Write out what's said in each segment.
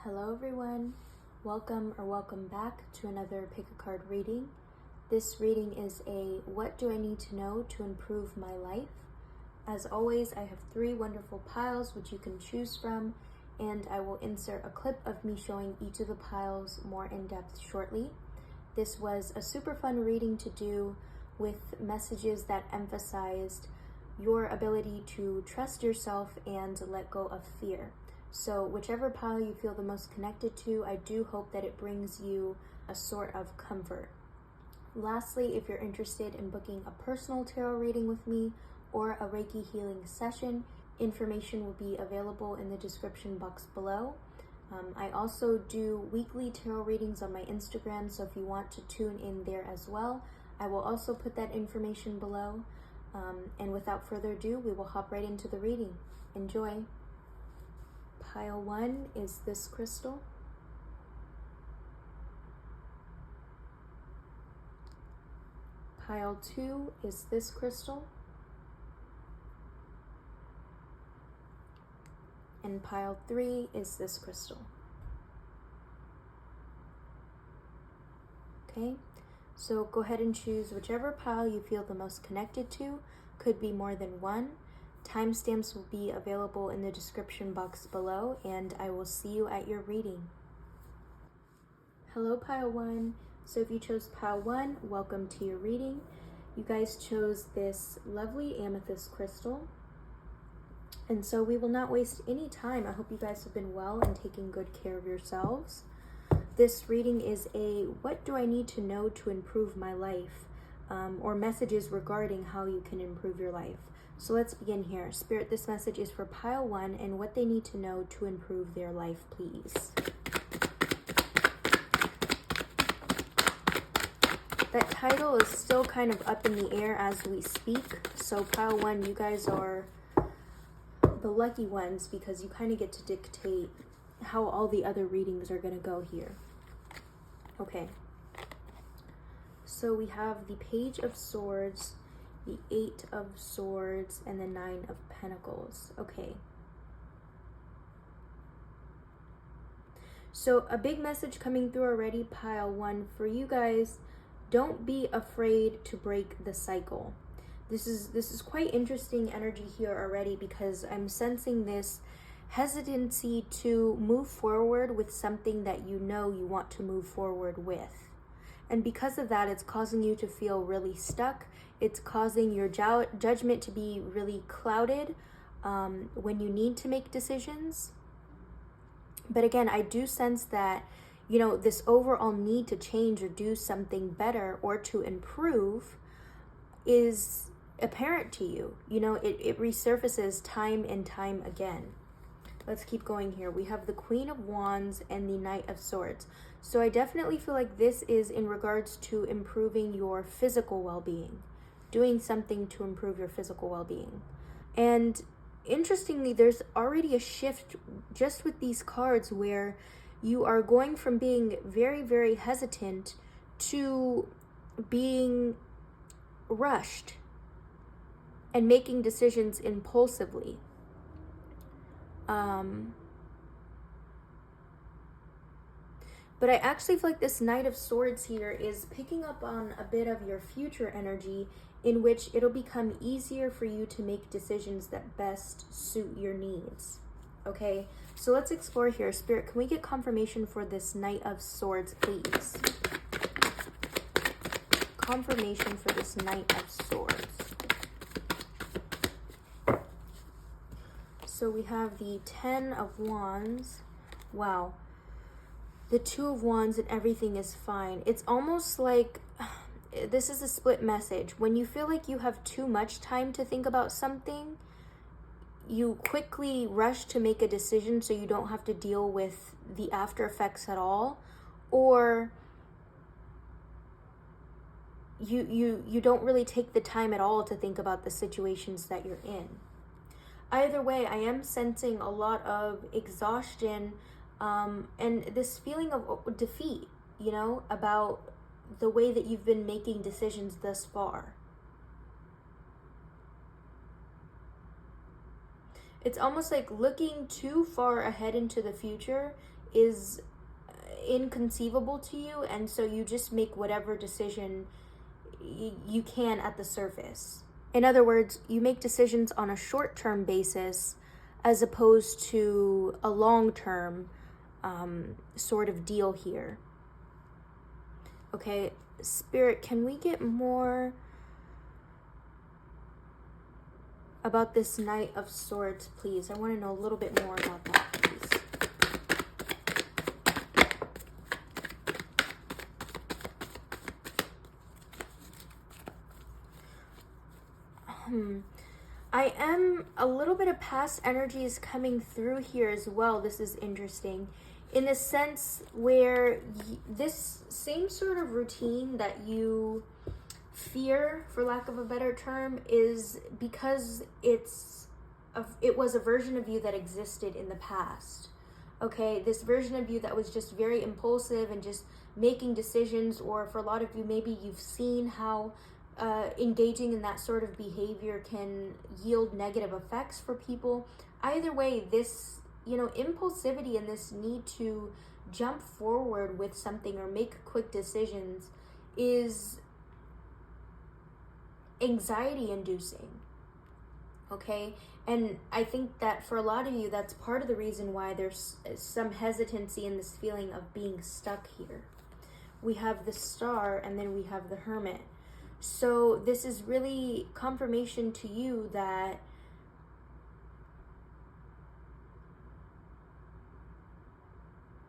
Hello everyone, welcome back to another pick a card reading. This reading is a what do I need to know to improve my life? As always, I have 3 wonderful piles which you can choose from, and I will insert a clip of me showing each of the piles more in depth shortly. This was a super fun reading to do with messages that emphasized your ability to trust yourself and let go of fear. So whichever pile you feel the most connected to, I do hope that it brings you a sort of comfort. Lastly, if you're interested in booking a personal tarot reading with me or a Reiki healing session, information will be available in the description box below. I also do weekly tarot readings on my Instagram, so if you want to tune in there as well, I will also put that information below. And without further ado, we will hop right into the reading. Enjoy. Pile 1 is this crystal. Pile 2 is this crystal. And pile 3 is this crystal. Okay, so go ahead and choose whichever pile you feel the most connected to. Could be more than one. Timestamps will be available in the description box below, and I will see you at your reading. Hello, pile 1. So if you chose pile 1, welcome to your reading. You guys chose this lovely amethyst crystal. And so we will not waste any time. I hope you guys have been well and taking good care of yourselves. This reading is a what do I need to know to improve my life, or messages regarding how you can improve your life. So let's begin here. Spirit, this message is for pile 1 and what they need to know to improve their life, please. That title is still kind of up in the air as we speak. So pile 1, you guys are the lucky ones because you kind of get to dictate how all the other readings are going to go here. Okay. So we have the Page of Swords, the 8 of Swords, and the 9 of Pentacles. Okay. So a big message coming through already, pile 1, for you guys. Don't be afraid to break the cycle. This is quite interesting energy here already because I'm sensing this hesitancy to move forward with something that you know you want to move forward with. And because of that, it's causing you to feel really stuck. It's causing your judgment to be really clouded when you need to make decisions. But again, I do sense that, you know, this overall need to change or do something better or to improve is apparent to you. You know, it resurfaces time and time again. Let's keep going here. We have the Queen of Wands and the Knight of Swords. So I definitely feel like this is in regards to improving your physical well-being, doing something to improve your physical well-being. And interestingly, there's already a shift just with these cards where you are going from being very, very hesitant to being rushed and making decisions impulsively. But I actually feel like this Knight of Swords here is picking up on a bit of your future energy in which it'll become easier for you to make decisions that best suit your needs. Okay, so let's explore here. Spirit, can we get confirmation for this Knight of Swords, please? Confirmation for this Knight of Swords. So we have the 10 of Wands. Wow. The 2 of Wands and everything is fine. It's almost like this is a split message. When you feel like you have too much time to think about something, you quickly rush to make a decision so you don't have to deal with the after effects at all. Or you don't really take the time at all to think about the situations that you're in. Either way, I am sensing a lot of exhaustion and this feeling of defeat, you know, about the way that you've been making decisions thus far. It's almost like looking too far ahead into the future is inconceivable to you, and so you just make whatever decision you can at the surface. In other words, you make decisions on a short-term basis as opposed to a long-term sort of deal here. Okay, Spirit, can we get more about this Knight of Swords, please? I want to know a little bit more about that, please. I am a little bit of past energies coming through here as well. This is interesting in the sense where this same sort of routine that you fear, for lack of a better term, is because it was a version of you that existed in the past. Okay, this version of you that was just very impulsive and just making decisions, or for a lot of you, maybe you've seen how engaging in that sort of behavior can yield negative effects for people. Either way, this, impulsivity and this need to jump forward with something or make quick decisions is anxiety inducing. Okay, and I think that for a lot of you, that's part of the reason why there's some hesitancy in this feeling of being stuck here. We have the Star, and then we have the Hermit. So this is really confirmation to you that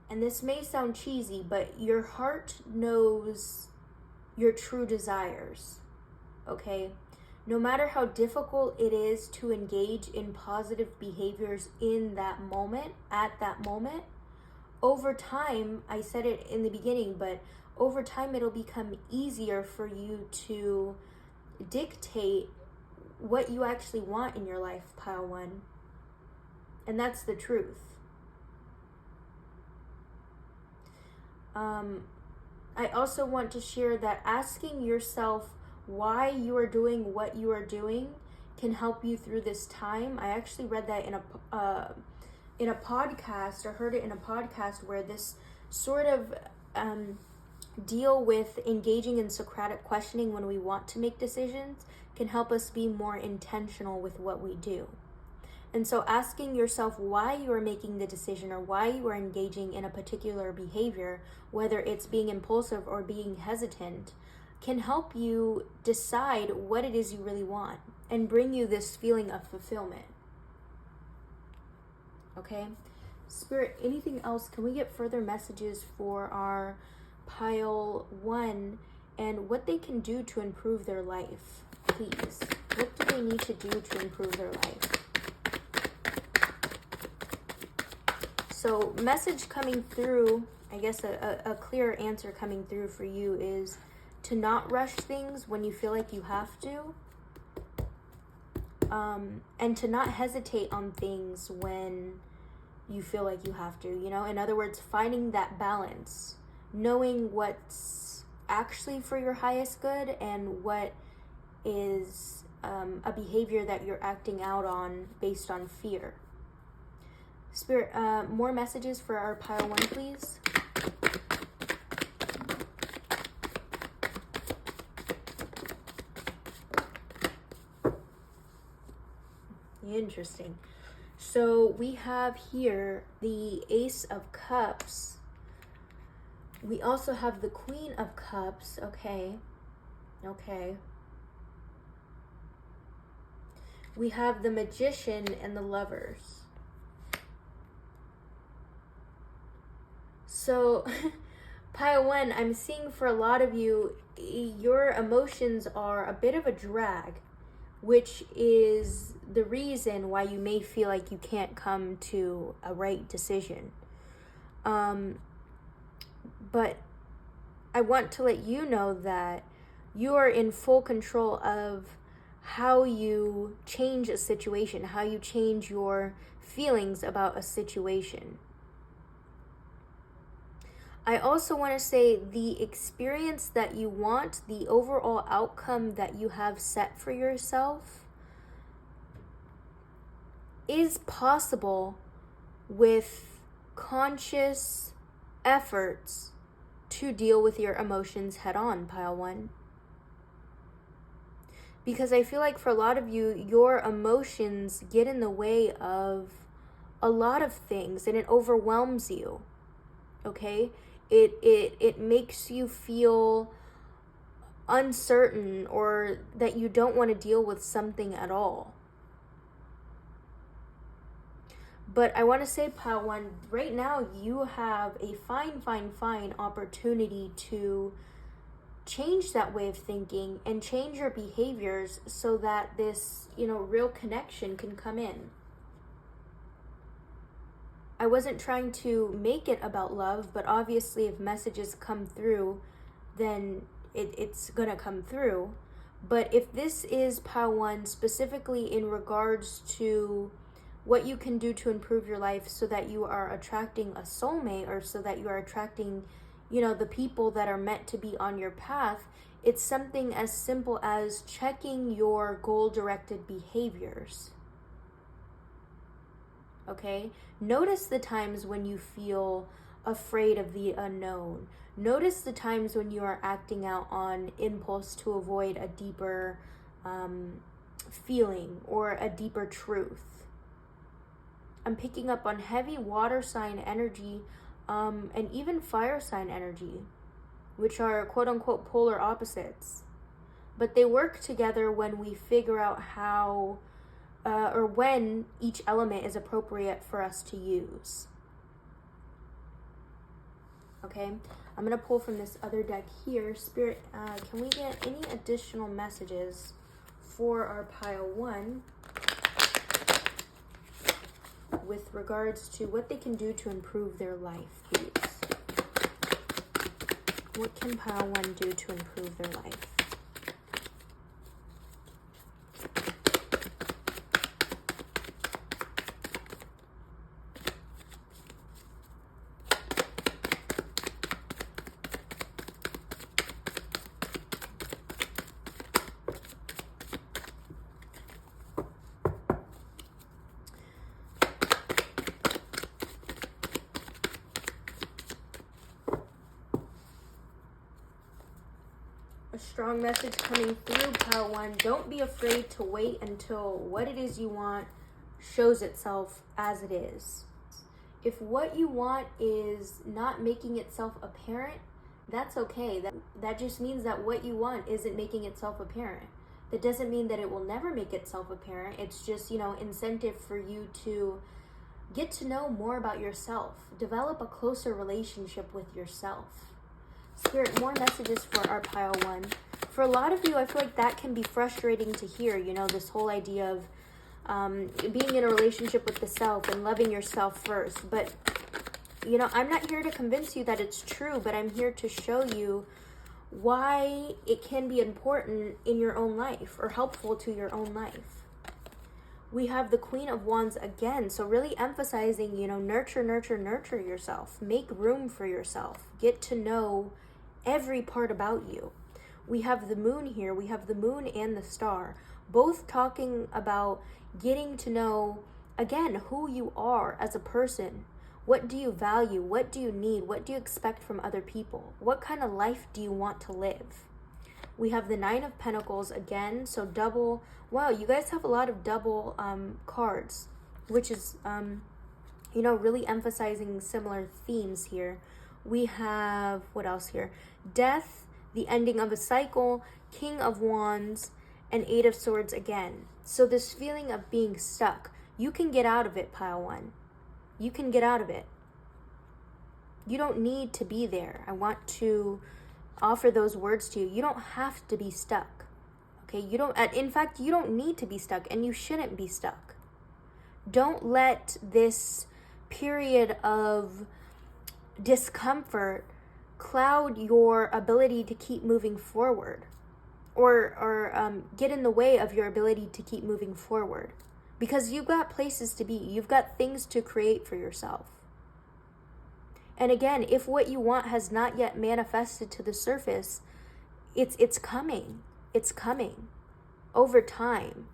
and this may sound cheesy, but your heart knows your true desires, okay? No matter how difficult it is to engage in positive behaviors in that moment, at that moment, over time, I said it in the beginning, but over time it'll become easier for you to dictate what you actually want in your life, Pile 1. And that's the truth. I also want to share that asking yourself why you are doing what you are doing can help you through this time. I actually read that in a podcast, or heard it in a podcast, where this sort of deal with engaging in Socratic questioning when we want to make decisions can help us be more intentional with what we do. And so asking yourself why you are making the decision or why you are engaging in a particular behavior, whether it's being impulsive or being hesitant, can help you decide what it is you really want and bring you this feeling of fulfillment. Okay? Spirit, anything else? Can we get further messages for our Pile 1 and what they can do to improve their life, please? What do they need to do to improve their life? So message coming through, I guess a clear answer coming through for you is to not rush things when you feel like you have to, and to not hesitate on things when you feel like you have to, in other words, finding that balance, knowing what's actually for your highest good and what is a behavior that you're acting out on based on fear. Spirit, more messages for our Pile 1, please. Interesting. So we have here the Ace of Cups. We also have the Queen of Cups. Okay. We have the Magician and the Lovers. So, Pile 1, I'm seeing for a lot of you, your emotions are a bit of a drag, which is the reason why you may feel like you can't come to a right decision. But I want to let you know that you are in full control of how you change a situation, how you change your feelings about a situation. I also want to say the experience that you want, the overall outcome that you have set for yourself is possible with conscious efforts to deal with your emotions head on, pile one. Because I feel like for a lot of you, your emotions get in the way of a lot of things and it overwhelms you. Okay? It makes you feel uncertain or that you don't want to deal with something at all. But I want to say, pile one, right now you have a fine opportunity to change that way of thinking and change your behaviors so that this, real connection can come in. I wasn't trying to make it about love, but obviously if messages come through, then it's gonna come through. But if this is pile one specifically in regards to what you can do to improve your life so that you are attracting a soulmate or so that you are attracting, the people that are meant to be on your path, it's something as simple as checking your goal-directed behaviors. Okay? Notice the times when you feel afraid of the unknown. Notice the times when you are acting out on impulse to avoid a deeper feeling or a deeper truth. I'm picking up on heavy water sign energy and even fire sign energy, which are quote-unquote polar opposites. But they work together when we figure out how or when each element is appropriate for us to use. Okay, I'm going to pull from this other deck here. Spirit, can we get any additional messages for our pile one with regards to what they can do to improve their life, please? What can pile one do to improve their life? A strong message coming through, pile one. Don't be afraid to wait until what it is you want shows itself as it is. If what you want is not making itself apparent, that's okay. That just means that what you want isn't making itself apparent. That doesn't mean that it will never make itself apparent. It's just, incentive for you to get to know more about yourself. Develop a closer relationship with yourself. Spirit, more messages for our pile one. For a lot of you, I feel like that can be frustrating to hear, this whole idea of being in a relationship with the self and loving yourself first. But, I'm not here to convince you that it's true, but I'm here to show you why it can be important in your own life or helpful to your own life. We have the Queen of Wands again, so really emphasizing, nurture yourself. Make room for yourself. Get to know every part about you. We have the moon here. We have the moon and the star, both talking about getting to know, again, who you are as a person. What do you value? What do you need? What do you expect from other people? What kind of life do you want to live? We have the Nine of Pentacles again, so double. Wow, you guys have a lot of double cards, which is, really emphasizing similar themes here. We have, what else here? Death, the ending of a cycle, King of Wands, and Eight of Swords again. So this feeling of being stuck, you can get out of it, pile one. You can get out of it. You don't need to be there. I want to offer those words to you. You don't have to be stuck. Okay, in fact, you don't need to be stuck, and you shouldn't be stuck. Don't let this period of discomfort cloud your ability to keep moving forward or get in the way of your ability to keep moving forward, because you've got places to be. You've got things to create for yourself. And again, if what you want has not yet manifested to the surface, it's coming. It's coming over time.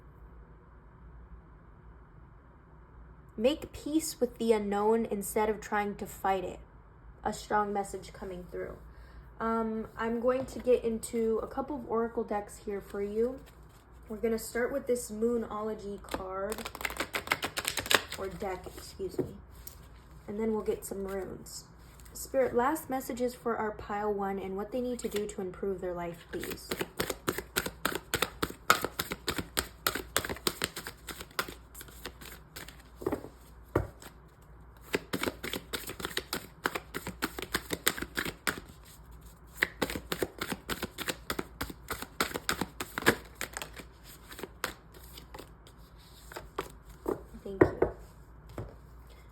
Make peace with the unknown instead of trying to fight it. A strong message coming through. I'm going to get into a couple of oracle decks here for you. We're going to start with this Moonology card, or deck, excuse me. And then we'll get some runes. Spirit, last messages for our pile 1 and what they need to do to improve their life, please. Thank you.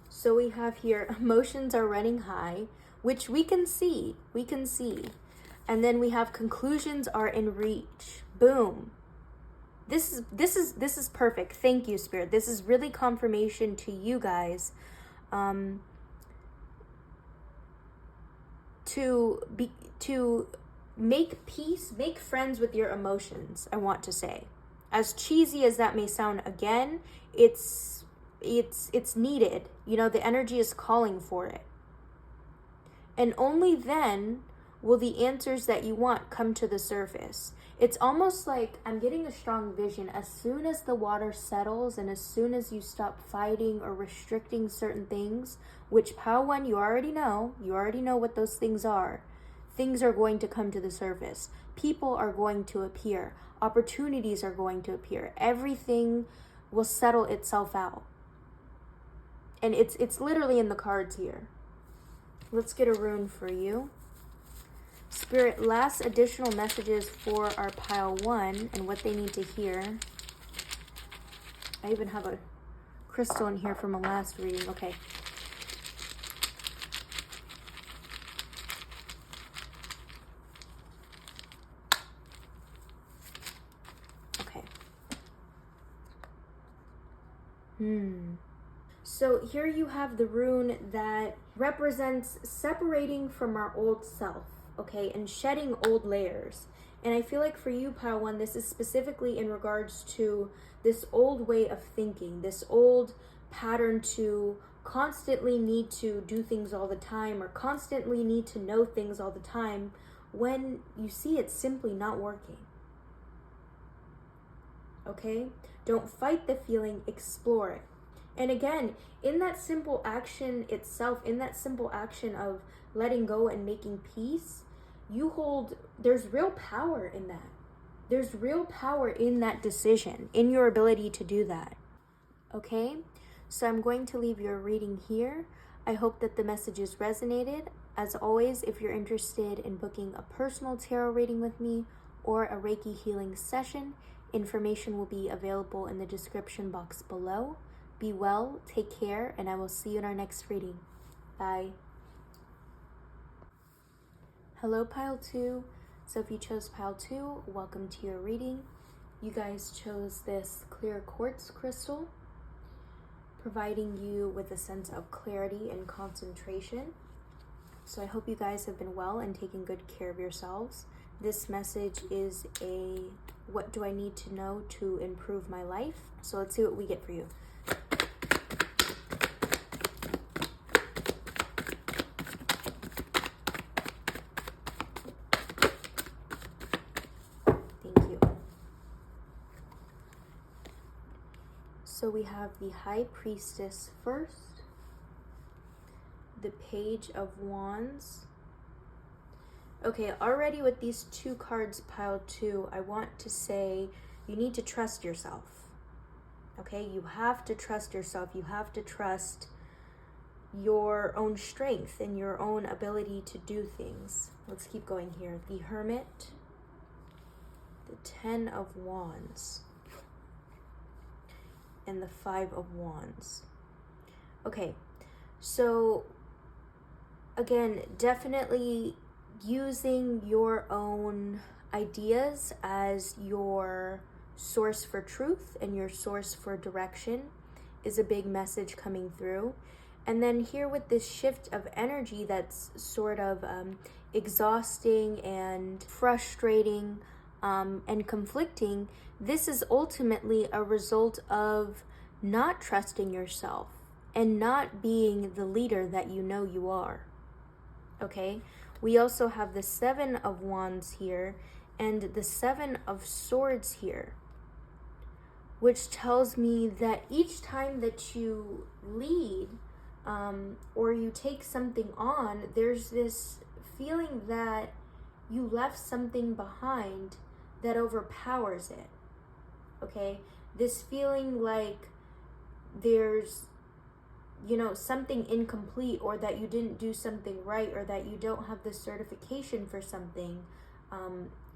So we have here, emotions are running high, which we can see. And then we have conclusions are in reach. Boom. This is perfect. Thank you, Spirit. This is really confirmation to you guys. To make peace, make friends with your emotions, I want to say. As cheesy as that may sound, again, it's needed. You know, the energy is calling for it. And only then will the answers that you want come to the surface. It's almost like I'm getting a strong vision. As soon as the water settles and as soon as you stop fighting or restricting certain things, which pile 1, you already know what those things are going to come to the surface. People are going to appear. Opportunities are going to appear. Everything will settle itself out. And it's literally in the cards here. Let's get a rune for you. Spirit, last additional messages for our pile 1 and what they need to hear. I even have a crystal in here from a last reading. Okay. Okay. So here you have the rune that represents separating from our old self, okay, and shedding old layers. And I feel like for you, pile 1, this is specifically in regards to this old way of thinking, this old pattern to constantly need to do things all the time or constantly need to know things all the time when you see it's simply not working. Okay? Don't fight the feeling, explore it. And again, in that simple action itself, in that simple action of letting go and making peace, there's real power in that. There's real power in that decision, in your ability to do that. Okay? So I'm going to leave your reading here. I hope that the messages resonated. As always, if you're interested in booking a personal tarot reading with me or a Reiki healing session, information will be available in the description box below. Be well, take care, and I will see you in our next reading. Bye. Hello, pile 2. So if you chose pile 2, welcome to your reading. You guys chose this clear quartz crystal, providing you with a sense of clarity and concentration. So I hope you guys have been well and taking good care of yourselves. This message is a what do I need to know to improve my life? So let's see what we get for you. So we have the High Priestess first, the Page of Wands. Okay, already with these 2 cards, pile 2, I want to say you need to trust yourself. Okay, you have to trust yourself. You have to trust your own strength and your own ability to do things. Let's keep going here. The Hermit, the 10 of Wands, and the 5 of Wands. Okay, so again, definitely using your own ideas as your source for truth and your source for direction is a big message coming through. And then here with this shift of energy that's sort of exhausting and frustrating and conflicting, this is ultimately a result of not trusting yourself, and not being the leader that you know you are. Okay? We also have the Seven of Wands here and the Seven of Swords here, which tells me that each time that you lead or you take something on, there's this feeling that you left something behind that overpowers it. Okay? This feeling like there's, you know, something incomplete, or that you didn't do something right, or that you don't have the certification for something,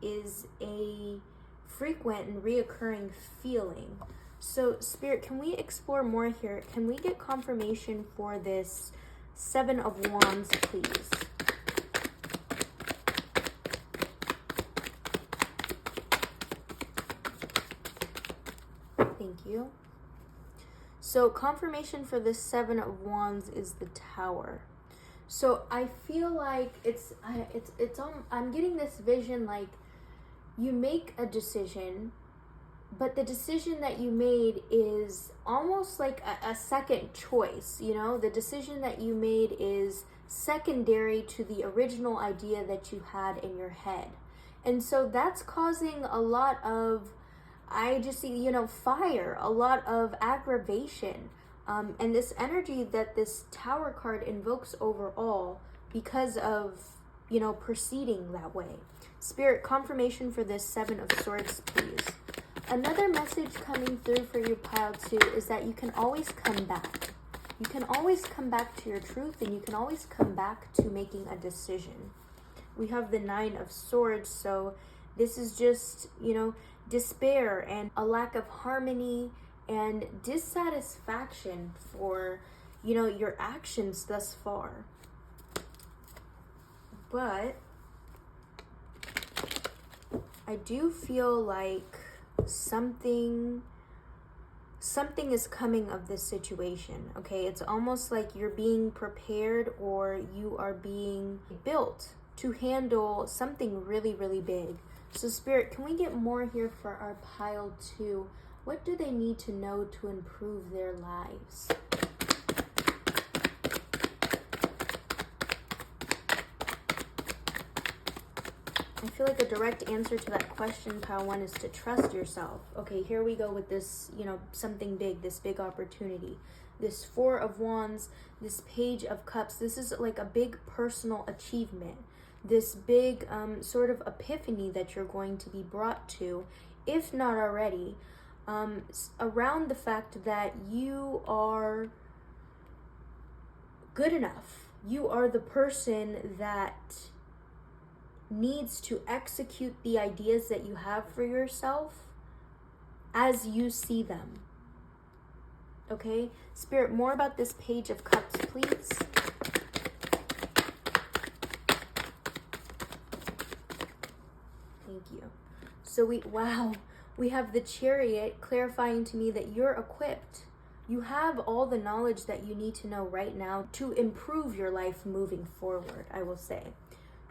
is a frequent and reoccurring feeling. So Spirit, can we explore more here? Can we get confirmation for this Seven of Wands, please? Thank you. So confirmation for this Seven of Wands is the Tower. So I feel like I'm getting this vision like you make a decision, but the decision that you made is almost like a second choice, you know? The decision that you made is secondary to the original idea that you had in your head. And so that's causing a lot of, I just see, you know, fire, a lot of aggravation, and this energy that this Tower card invokes overall because of, you know, proceeding that way. Spirit, confirmation for this Seven of Swords, please. Another message coming through for you, pile 2, is that you can always come back. You can always come back to your truth, and you can always come back to making a decision. We have the Nine of Swords, so this is just, you know, despair and a lack of harmony and dissatisfaction for, you know, your actions thus far. But I do feel like something is coming of this situation. Okay, it's almost like you're being prepared, or you are being built to handle something really, really big. So Spirit, can we get more here for our pile 2? What do they need to know to improve their lives? I feel like a direct answer to that question, pile 1, is to trust yourself. Okay, here we go with this, you know, something big, this big opportunity. This Four of Wands, this Page of Cups, this is like a big personal achievement. This big sort of epiphany that you're going to be brought to, if not already, around the fact that you are good enough. You are the person that needs to execute the ideas that you have for yourself as you see them. Okay? Spirit, more about this Page of Cups, please. Thank you. So we have the Chariot clarifying to me that you're equipped. You have all the knowledge that you need to know right now to improve your life moving forward, I will say.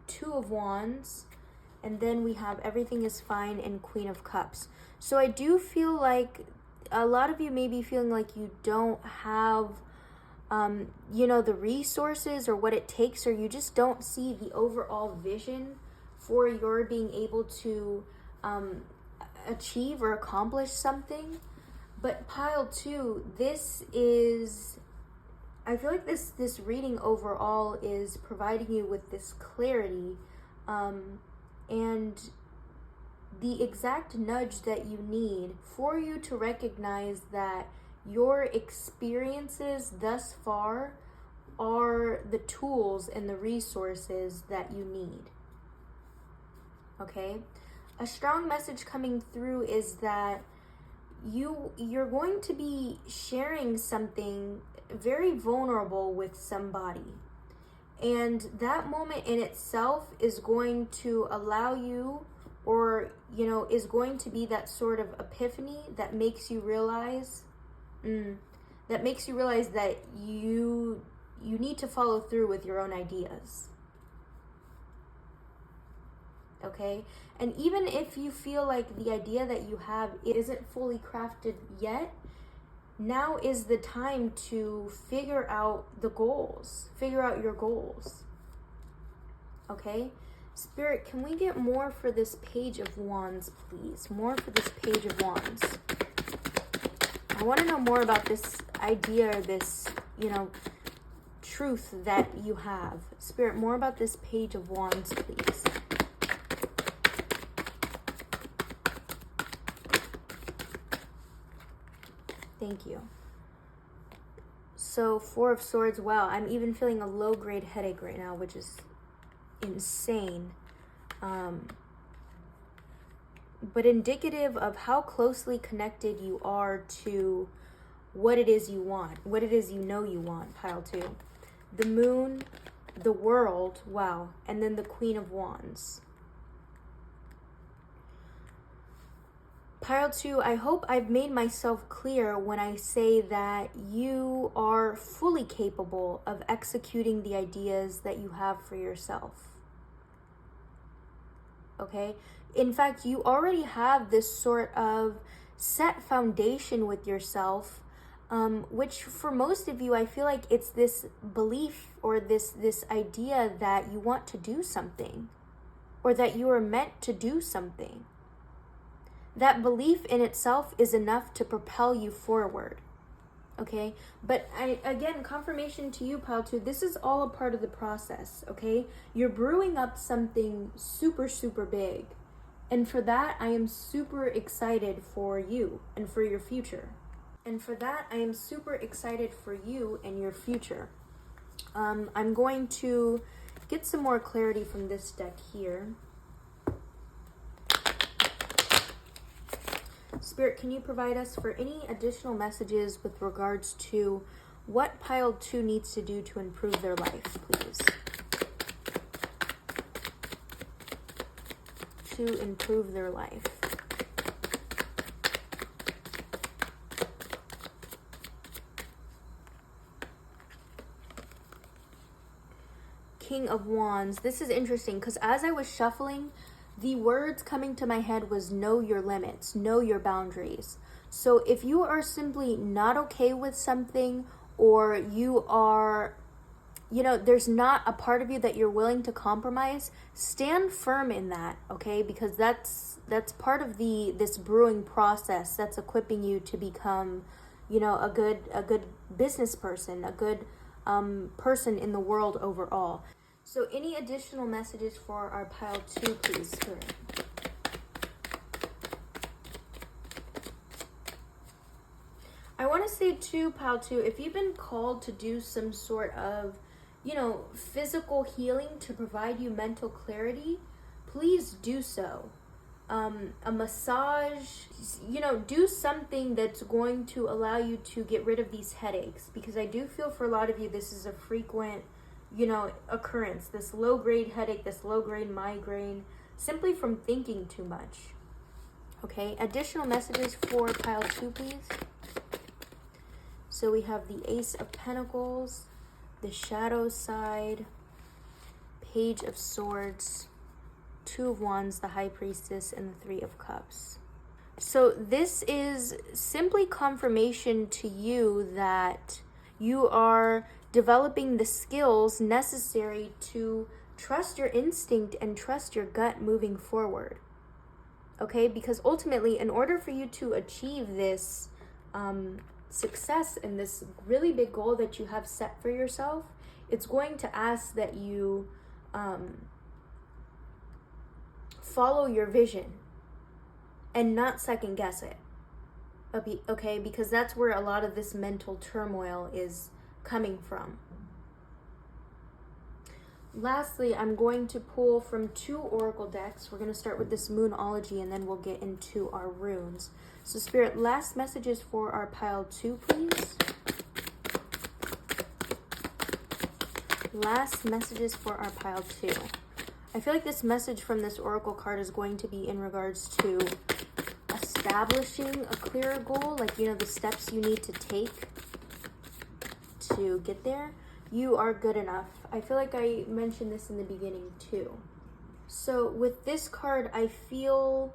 Two of Wands, and then we have everything is fine and Queen of Cups. So I do feel like a lot of you may be feeling like you don't have you know, the resources or what it takes, or you just don't see the overall vision for your being able to achieve or accomplish something. But pile 2, this is, I feel like this reading overall is providing you with this clarity and the exact nudge that you need for you to recognize that your experiences thus far are the tools and the resources that you need. Okay? A strong message coming through is that you're going to be sharing something very vulnerable with somebody. And that moment in itself is going to allow you, or, you know, is going to be that sort of epiphany that makes you realize, that you need to follow through with your own ideas. Okay? And even if you feel like the idea that you have isn't fully crafted yet, now is the time to figure out the goals. Figure out your goals. Okay? Spirit, can we get more for this Page of Wands, please? More for this Page of Wands. I want to know more about this idea, this, truth that you have. Spirit, more about this Page of Wands, please. Thank you. So, Four of Swords. Wow, I'm even feeling a low-grade headache right now, which is insane. But indicative of how closely connected you are to what it is you want, what it is you know you want, pile 2. The Moon, the World, wow, and then the Queen of Wands. Pile 2, I hope I've made myself clear when I say that you are fully capable of executing the ideas that you have for yourself. Okay? In fact, you already have this sort of set foundation with yourself, which for most of you, I feel like it's this belief or this idea that you want to do something, or that you are meant to do something. That belief in itself is enough to propel you forward. Okay? But again, confirmation to you, pile 2, this is all a part of the process, okay? You're brewing up something super, super big. And for that, I am super excited for you and for your future. And for that, I am super excited for you and your future. I'm going to get some more clarity from this deck here. Spirit, can you provide us for any additional messages with regards to what pile 2 needs to do to improve their life, please? To improve their life. King of Wands. This is interesting because as I was shuffling, the words coming to my head was know your limits, know your boundaries. So if you are simply not okay with something, or you are, there's not a part of you that you're willing to compromise, stand firm in that, okay? Because that's part of this brewing process that's equipping you to become, a good business person, a good person in the world overall. So any additional messages for our pile 2, please, Spirit? I want to say too, pile 2, if you've been called to do some sort of, physical healing to provide you mental clarity, please do so. A massage, do something that's going to allow you to get rid of these headaches, because I do feel for a lot of you this is a frequent occurrence, this low-grade headache, this low-grade migraine, simply from thinking too much. Okay, additional messages for pile 2, please. So we have the Ace of Pentacles, the Shadow side, Page of Swords, Two of Wands, the High Priestess, and the Three of Cups. So this is simply confirmation to you that you are developing the skills necessary to trust your instinct and trust your gut moving forward. Okay, because ultimately, in order for you to achieve this success and this really big goal that you have set for yourself, it's going to ask that you follow your vision and not second guess it. Okay, because that's where a lot of this mental turmoil is coming from. Lastly, I'm going to pull from 2 oracle decks. We're going to start with this Moonology, and then we'll get into our runes. So Spirit, last messages for our pile 2, please. Last messages for our pile 2. I feel like this message from this oracle card is going to be in regards to establishing a clearer goal, like, the steps you need to take to get there. You are good enough. I feel like I mentioned this in the beginning too. So with this card, I feel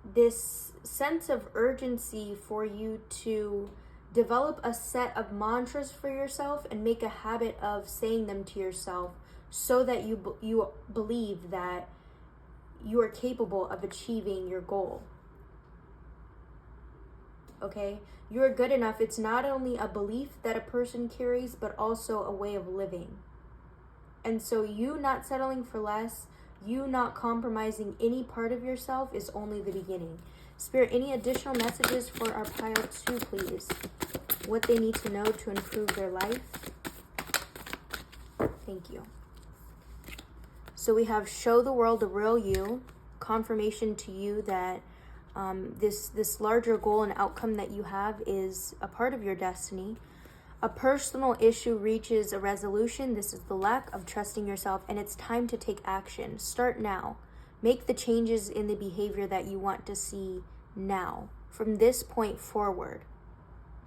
this sense of urgency for you to develop a set of mantras for yourself and make a habit of saying them to yourself so that you believe that you are capable of achieving your goal. Okay? You are good enough. It's not only a belief that a person carries, but also a way of living. And so you not settling for less, you not compromising any part of yourself is only the beginning. Spirit, any additional messages for our pile 2, please? What they need to know to improve their life. Thank you. So we have show the world the real you, confirmation to you that this larger goal and outcome that you have is a part of your destiny. A personal issue reaches a resolution. This is the lack of trusting yourself, and it's time to take action. Start now. Make the changes in the behavior that you want to see now, from this point forward.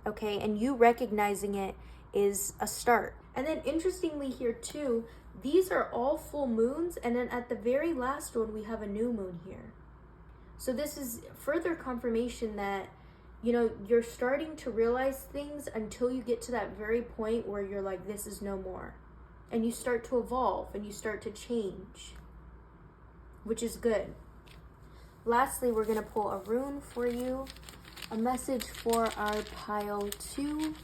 Okay, and you recognizing it is a start. And then interestingly here too, these are all full moons, and then at the very last one we have a new moon here. So this is further confirmation that, you know, you're starting to realize things until you get to that very point where you're like, this is no more. And you start to evolve and you start to change, which is good. Lastly, we're going to pull a rune for you. A message for our pile 2.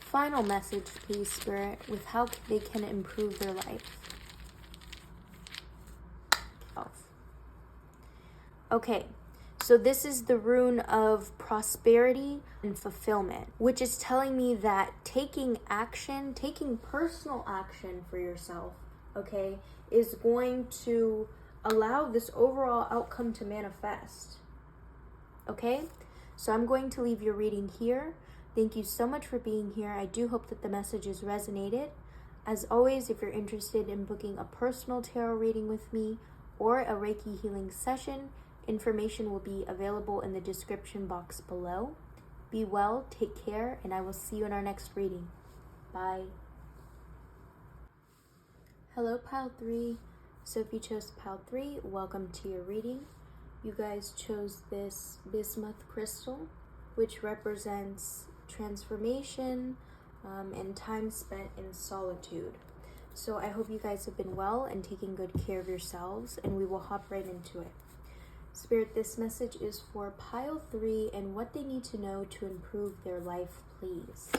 Final message, please, Spirit, with how they can improve their life. Okay. So this is the rune of prosperity and fulfillment, which is telling me that taking action, taking personal action for yourself, okay, is going to allow this overall outcome to manifest. Okay? So I'm going to leave your reading here. Thank you so much for being here. I do hope that the messages resonated. As always, if you're interested in booking a personal tarot reading with me or a Reiki healing session, information will be available in the description box below. Be well, take care, and I will see you in our next reading. Bye. Hello, Pile 3. So if you chose Pile 3, welcome to your reading. You guys chose this bismuth crystal, which represents transformation and time spent in solitude. So I hope you guys have been well and taking good care of yourselves, and we will hop right into it. Spirit, this message is for Pile 3 and what they need to know to improve their life, please.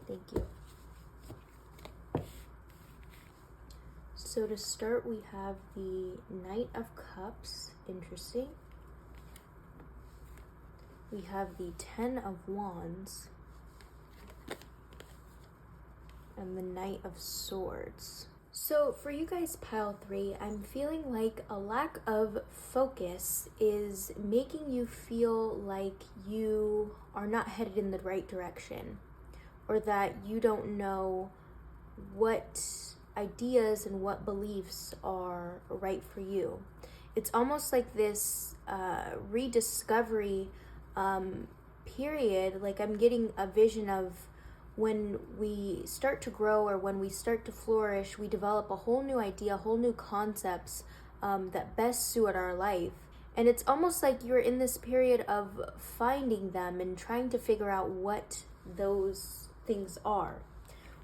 Thank you. So to start, we have the Knight of Cups. Interesting. We have the 10 of Wands and the Knight of Swords. So for you guys, Pile 3, I'm feeling like a lack of focus is making you feel like you are not headed in the right direction, or that you don't know what ideas and what beliefs are right for you. It's almost like this rediscovery period. Like I'm getting a vision of when we start to grow or when we start to flourish, we develop a whole new idea, whole new concepts that best suit our life. And it's almost like you're in this period of finding them and trying to figure out what those things are.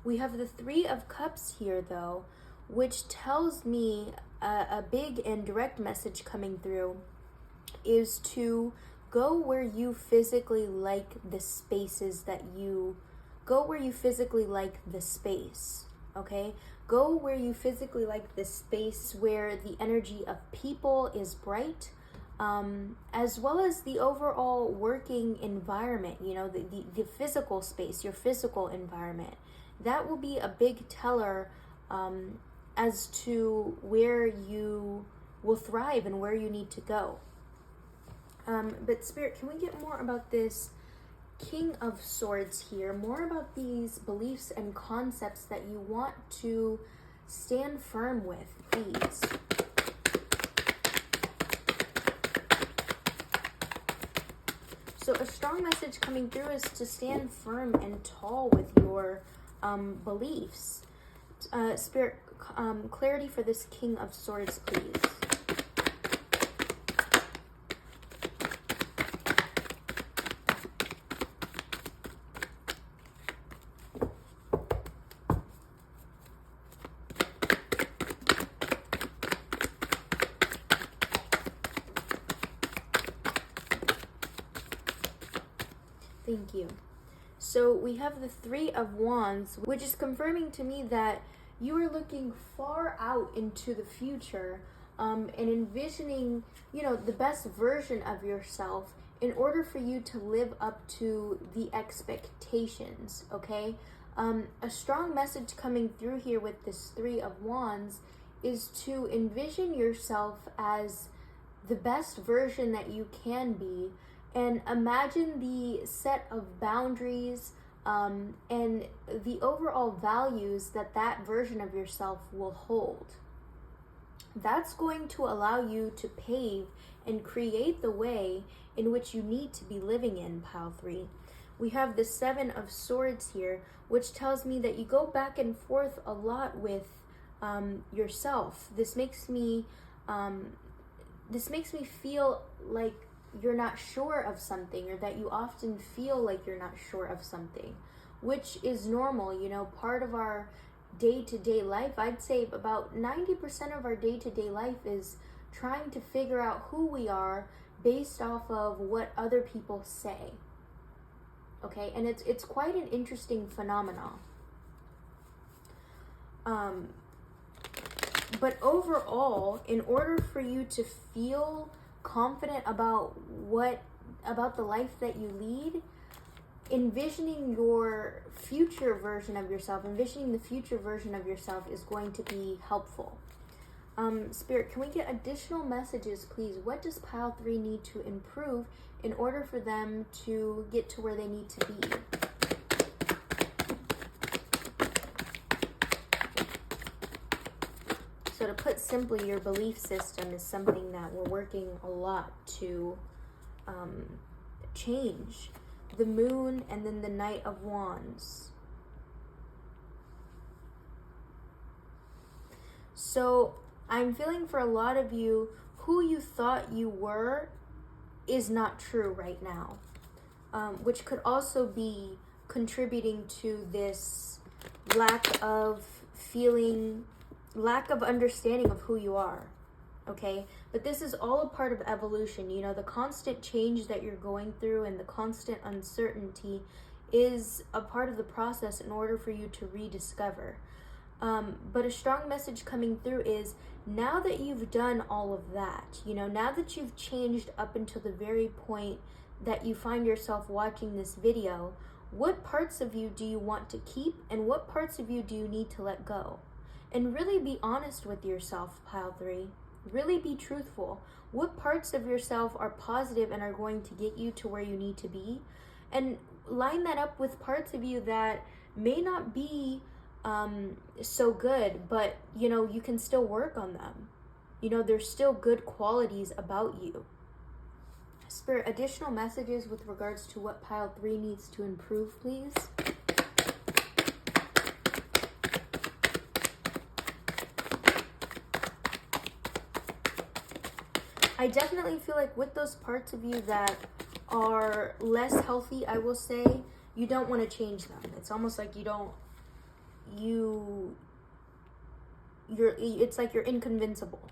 We have the 3 of Cups here, though, which tells me a big and direct message coming through is to go where you physically like the spaces that you... Go where you physically like the space, okay? Go where you physically like the space where the energy of people is bright, as well as the overall working environment, you know, the physical space, your physical environment. That will be a big teller as to where you will thrive and where you need to go. But Spirit, can we get more about this King of Swords here? More about these beliefs and concepts that you want to stand firm with, please. So a strong message coming through is to stand firm and tall with your beliefs. Spirit, clarity for this King of Swords, please. Thank you. So we have the Three of Wands, which is confirming to me that you are looking far out into the future and envisioning, the best version of yourself in order for you to live up to the expectations, okay? A strong message coming through here with this Three of Wands is to envision yourself as the best version that you can be, and imagine the set of boundaries and the overall values that version of yourself will hold. That's going to allow you to pave and create the way in which you need to be living in, Pile 3. We have the Seven of Swords here, which tells me that you go back and forth a lot with yourself. This makes me feel like you're not sure of something, or that you often feel like you're not sure of something, which is normal. Part of our day-to-day life, I'd say about 90% of our day-to-day life is trying to figure out who we are based off of what other people say. Okay, and it's quite an interesting phenomenon. But overall, in order for you to feel confident about the life that you lead, envisioning your future version of yourself, envisioning the future version of yourself is going to be helpful. Spirit, can we get additional messages, please? What does Pile 3 need to improve in order for them to get to where they need to be? So to put simply, your belief system is something that we're working a lot to change. The Moon and then the Knight of Wands. So I'm feeling for a lot of you, who you thought you were is not true right now, which could also be contributing to this lack of understanding of who you are, okay? But this is all a part of evolution. The constant change that you're going through and the constant uncertainty is a part of the process in order for you to rediscover. But a strong message coming through is, now that you've done all of that, now that you've changed up until the very point that you find yourself watching this video, what parts of you do you want to keep and what parts of you do you need to let go? And really be honest with yourself, Pile 3. Really be truthful. What parts of yourself are positive and are going to get you to where you need to be? And line that up with parts of you that may not be so good, but you can still work on them. There's still good qualities about you. Spirit, additional messages with regards to what Pile 3 needs to improve, please. I definitely feel like with those parts of you that are less healthy, I will say, you don't want to change them. It's almost like it's like you're inconvincible.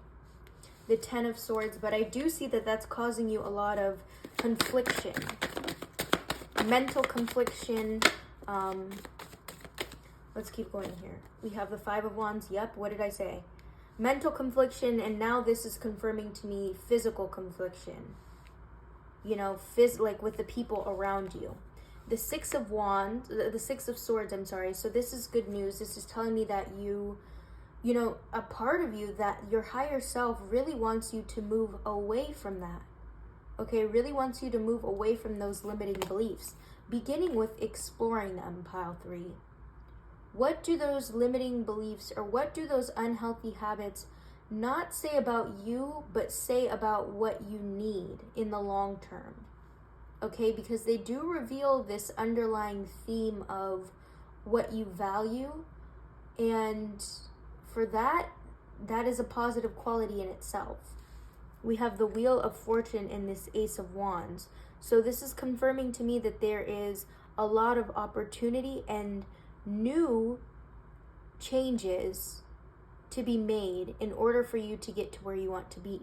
The Ten of Swords, but I do see that that's causing you a lot of confliction, mental confliction. Let's keep going here. We have the Five of Wands. Yep, what did I say? Mental confliction, and now this is confirming to me physical confliction. Like with the people around you. The Six of Wands, the Six of Swords, I'm sorry. So this is good news. This is telling me that a part of you, that your higher self really wants you to move away from that. Okay, really wants you to move away from those limiting beliefs, beginning with exploring them, Pile 3. What do those limiting beliefs, or what do those unhealthy habits not say about you, but say about what you need in the long term? okay? Because they do reveal this underlying theme of what you value, and for that, that is a positive quality in itself. We have the Wheel of Fortune in this Ace of Wands. So this is confirming to me that there is a lot of opportunity and new changes to be made in order for you to get to where you want to be.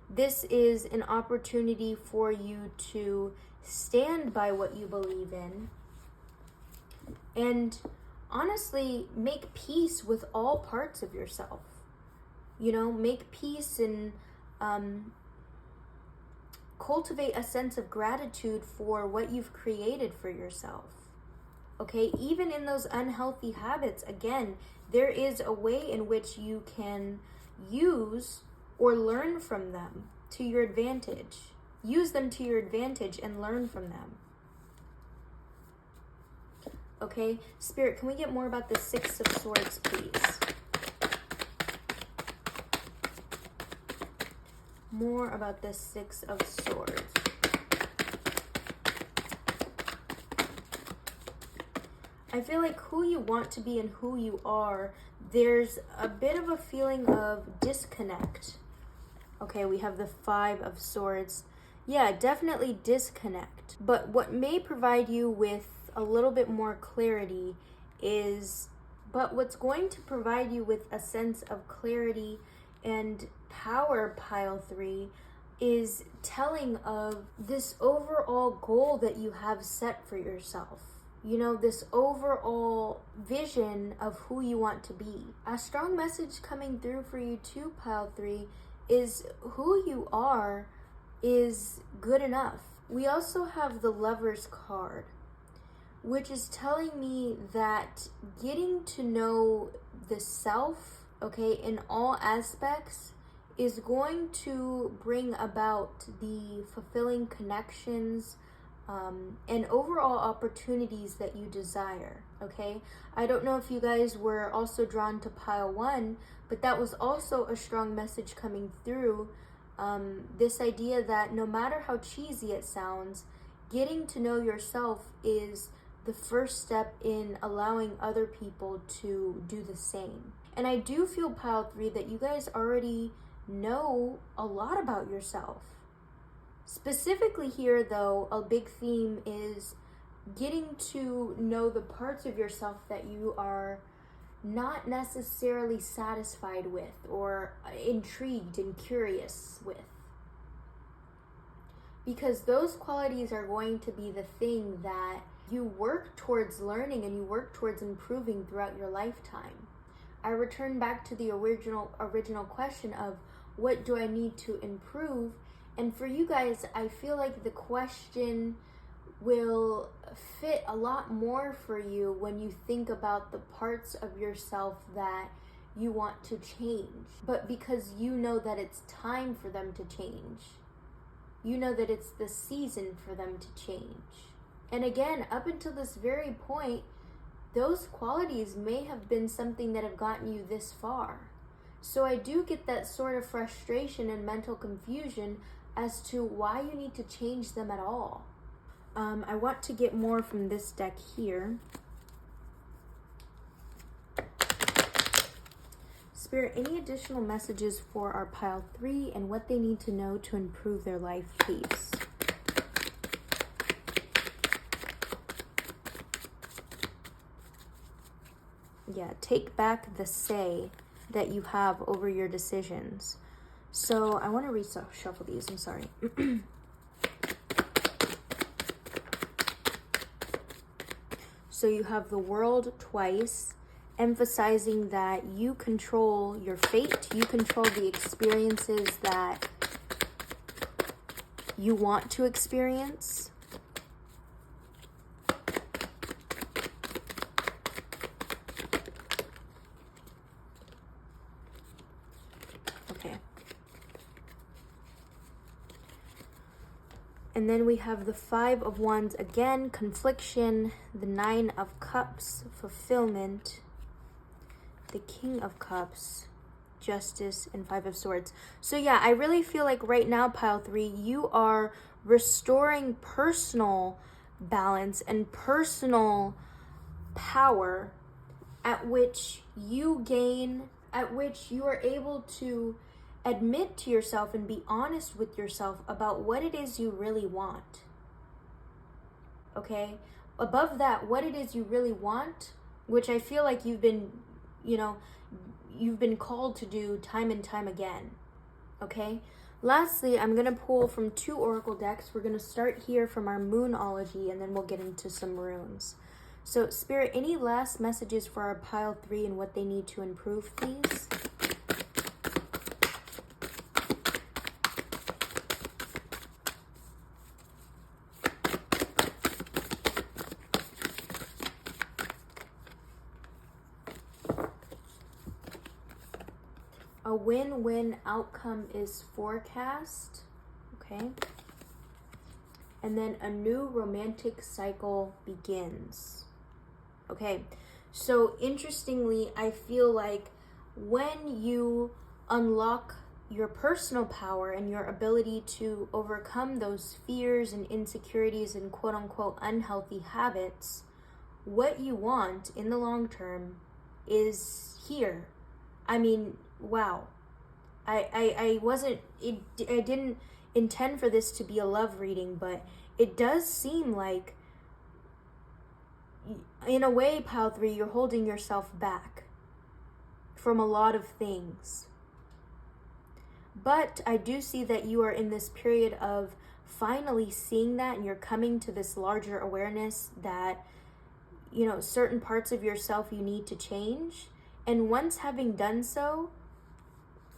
This is an opportunity for you to stand by what you believe in and honestly make peace with all parts of yourself. You know, make peace and cultivate a sense of gratitude for what you've created for yourself. Okay, even in those unhealthy habits, again, there is a way in which you can use or learn from them to your advantage. Use them to your advantage and learn from them. Okay, Spirit, can we get more about the Six of Swords, please? More about the Six of Swords. I feel like who you want to be and who you are, there's a bit of a feeling of disconnect. Okay, we have the Five of Swords. Yeah, definitely disconnect. But what may provide you with a little bit more clarity what's going to provide you with a sense of clarity and power, pile 3, is telling of this overall goal that you have set for yourself. You know, this overall vision of who you want to be. A strong message coming through for you too, pile 3, is who you are is good enough. We also have the Lover's card, which is telling me that getting to know the self, okay, in all aspects is going to bring about the fulfilling connections and overall opportunities that you desire, okay? I don't know if you guys were also drawn to pile 1, but that was also a strong message coming through. This idea that no matter how cheesy it sounds, getting to know yourself is the first step in allowing other people to do the same. And I do feel, pile 3, that you guys already know a lot about yourself. Specifically here, though, a big theme is getting to know the parts of yourself that you are not necessarily satisfied with or intrigued and curious with. Because those qualities are going to be the thing that you work towards learning and you work towards improving throughout your lifetime. I return back to the original question of what do I need to improve? And for you guys, I feel like the question will fit a lot more for you when you think about the parts of yourself that you want to change. But because you know that it's time for them to change. You know that it's the season for them to change. And again, up until this very point, those qualities may have been something that have gotten you this far. So I do get that sort of frustration and mental confusion as to why you need to change them at all. I want to get more from this deck here. Spirit, any additional messages for our pile 3 and what they need to know to improve their life, please? Yeah, take back the say that you have over your decisions. So I want to reshuffle these, I'm sorry. So you have the World twice, emphasizing that you control your fate, you control the experiences that you want to experience. Okay. And then we have the Five of Wands again, confliction, the Nine of Cups, fulfillment, the King of Cups, Justice, and Five of Swords. So yeah, I really feel like right now, pile 3, you are restoring personal balance and personal power at which you are able to admit to yourself and be honest with yourself about what it is you really want. Okay? Above that, what it is you really want, which I feel like you've been called to do time and time again. Okay? Lastly, I'm going to pull from 2 oracle decks. We're going to start here from our Moonology, and then we'll get into some runes. So, Spirit, any last messages for our pile 3 and what they need to improve, please? A win-win outcome is forecast. Okay. And then a new romantic cycle begins. Okay. So interestingly, I feel like when you unlock your personal power and your ability to overcome those fears and insecurities and quote unquote unhealthy habits, what you want in the long term is here. I mean, wow. I didn't intend for this to be a love reading, but it does seem like, in a way, pile 3, you're holding yourself back from a lot of things. But I do see that you are in this period of finally seeing that, and you're coming to this larger awareness that, certain parts of yourself you need to change. And once having done so,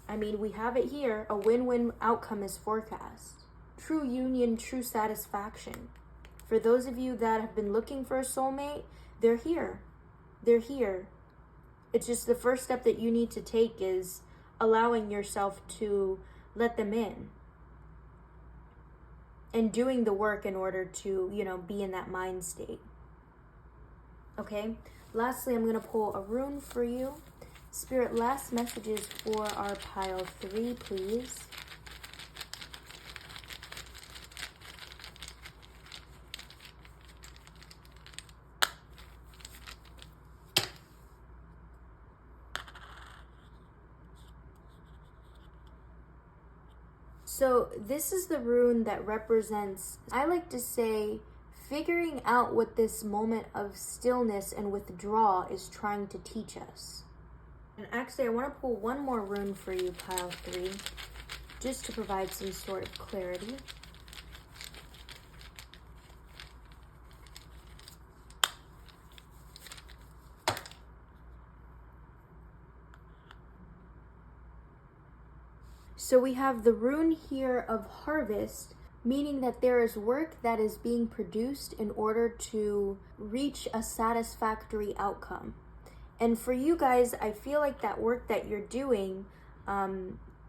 I mean, we have it here, a win-win outcome is forecast. True union, true satisfaction. For those of you that have been looking for a soulmate, they're here. They're here. It's just the first step that you need to take is allowing yourself to let them in. And doing the work in order to, be in that mind state. Okay? Lastly, I'm going to pull a rune for you. Spirit, last messages for our pile 3, please. So this is the rune that represents, I like to say, figuring out what this moment of stillness and withdrawal is trying to teach us. And actually, I want to pull one more rune for you, pile 3, just to provide some sort of clarity. So we have the rune here of harvest, meaning that there is work that is being produced in order to reach a satisfactory outcome. And for you guys, I feel like that work that you're doing,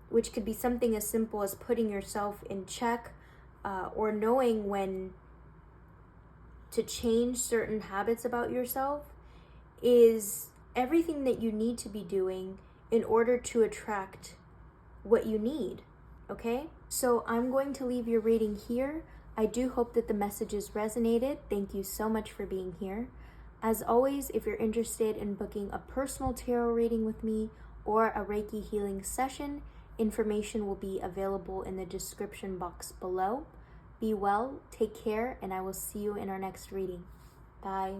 which could be something as simple as putting yourself in check, or knowing when to change certain habits about yourself, is everything that you need to be doing in order to attract what you need. Okay? So I'm going to leave your reading here. I do hope that the messages resonated. Thank you so much for being here. As always, if you're interested in booking a personal tarot reading with me or a Reiki healing session, information will be available in the description box below. Be well, take care, and I will see you in our next reading. Bye.